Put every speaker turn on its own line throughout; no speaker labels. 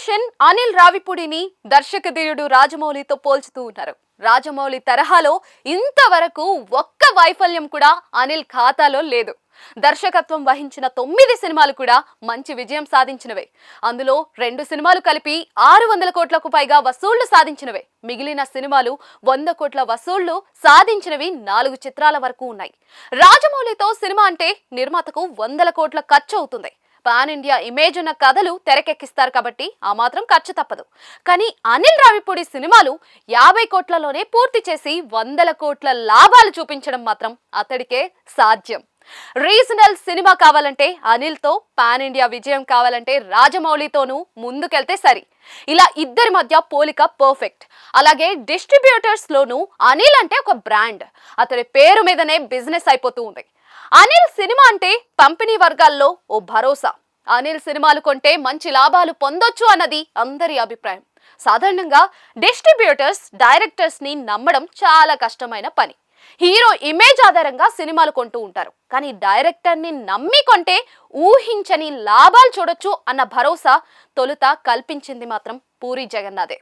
నెటిషన్ అనిల్ రావిపూడిని దర్శకధీరుడు రాజమౌళితో పోల్చుతూ ఉన్నారు. రాజమౌళి తరహాలో ఇంతవరకు ఒక్క వైఫల్యం కూడా అనిల్ ఖాతాలో లేదు. దర్శకత్వం వహించిన 9 సినిమాలు కూడా మంచి విజయం సాధించినవే. అందులో 2 సినిమాలు కలిపి 600 కోట్లకు పైగా వసూళ్లు సాధించినవే. మిగిలిన సినిమాలు 100 కోట్ల వసూళ్లు సాధించినవి 4 చిత్రాల వరకు ఉన్నాయి. రాజమౌళితో సినిమా అంటే నిర్మాతకు 100 కోట్ల ఖర్చు అవుతుంది. పాన్ ఇండియా ఇమేజ్ ఉన్న కథలు తెరకెక్కిస్తారు కాబట్టి ఆ మాత్రం ఖర్చు తప్పదు. కానీ అనిల్ రావిపూడి సినిమాలు 50 కోట్లలోనే పూర్తి చేసి 100 కోట్ల లాభాలు చూపించడం మాత్రం అతడికే సాధ్యం. రీజనల్ సినిమా కావాలంటే అనిల్తో, పాన్ ఇండియా విజయం కావాలంటే రాజమౌళితోనూ ముందుకెళ్తే సరి. ఇలా ఇద్దరి మధ్య పోలిక పర్ఫెక్ట్. అలాగే డిస్ట్రిబ్యూటర్స్ లోనూ అనిల్ అంటే ఒక బ్రాండ్. అతడి పేరు మీదనే బిజినెస్ అయిపోతూ ఉంది. అనిల్ సినిమా అంటే పంపిణీ వర్గాల్లో ఓ భరోసా. అనిల్ సినిమాలు కొంటే మంచి లాభాలు పొందొచ్చు అన్నది అందరి అభిప్రాయం. సాధారణంగా డిస్ట్రిబ్యూటర్స్ డైరెక్టర్స్ ని నమ్మడం చాలా కష్టమైన పని. హీరో ఇమేజ్ ఆధారంగా సినిమాలు కొంటూ ఉంటారు. కానీ డైరెక్టర్ ని నమ్మి కొంటే ఊహించని లాభాలు చూడొచ్చు అన్న భరోసా తొలుత కల్పించింది మాత్రం పూరి జగన్నాథే.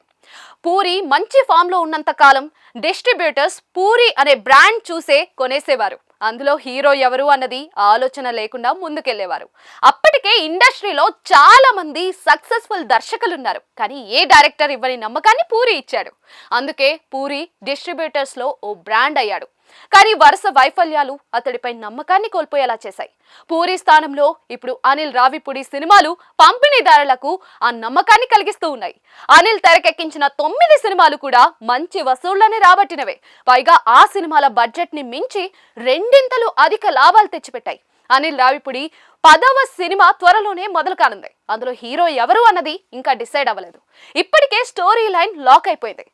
పూరి మంచి ఫామ్ లో ఉన్నంత కాలం డిస్ట్రిబ్యూటర్స్ పూరి అనే బ్రాండ్ చూసే కొనేసేవారు. అందులో హీరో ఎవరు అన్నది ఆలోచన లేకుండా ముందుకెళ్లేవారు. అప్పటికే ఇండస్ట్రీలో చాలా మంది సక్సెస్ఫుల్ దర్శకులు ఉన్నారు. కానీ ఏ డైరెక్టర్ ఇవ్వని నమ్మకాన్ని పూరి ఇచ్చాడు. అందుకే పూరి డిస్ట్రిబ్యూటర్స్ లో ఓ బ్రాండ్ అయ్యాడు. కానీ వరుస వైఫల్యాలు అతడిపై నమ్మకాన్ని కోల్పోయేలా చేశాయి. పూరి స్థానంలో ఇప్పుడు అనిల్ రావిపూడి సినిమాలు పంపిణీదారులకు ఆ నమ్మకాన్ని కలిగిస్తూ ఉన్నాయి. అనిల్ తెరకెక్కించిన 9 సినిమాలు కూడా మంచి వసూళ్లనే రాబట్టినవే. పైగా ఆ సినిమాల బడ్జెట్ ని మించి రెండింతలు అధిక లాభాలు తెచ్చిపెట్టాయి. అనిల్ రావిపూడి 10వ సినిమా త్వరలోనే మొదలు కానుంది. అందులో హీరో ఎవరు అన్నది ఇంకా డిసైడ్ అవ్వలేదు. ఇప్పటికే స్టోరీ లైన్ లాక్ అయిపోయింది.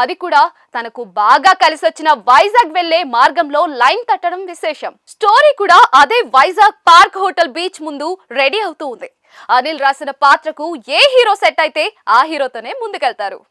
అది కూడా తనకు బాగా కలిసొచ్చిన వైజాగ్ వెళ్లే మార్గంలో లైన్ తట్టడం విశేషం. స్టోరీ కూడా అదే వైజాగ్ పార్క్ హోటల్ బీచ్ ముందు రెడీ అవుతూ ఉంది. అనిల్ రాసిన పాత్రకు ఏ హీరో సెట్ అయితే ఆ హీరోతోనే ముందుకెళ్తారు.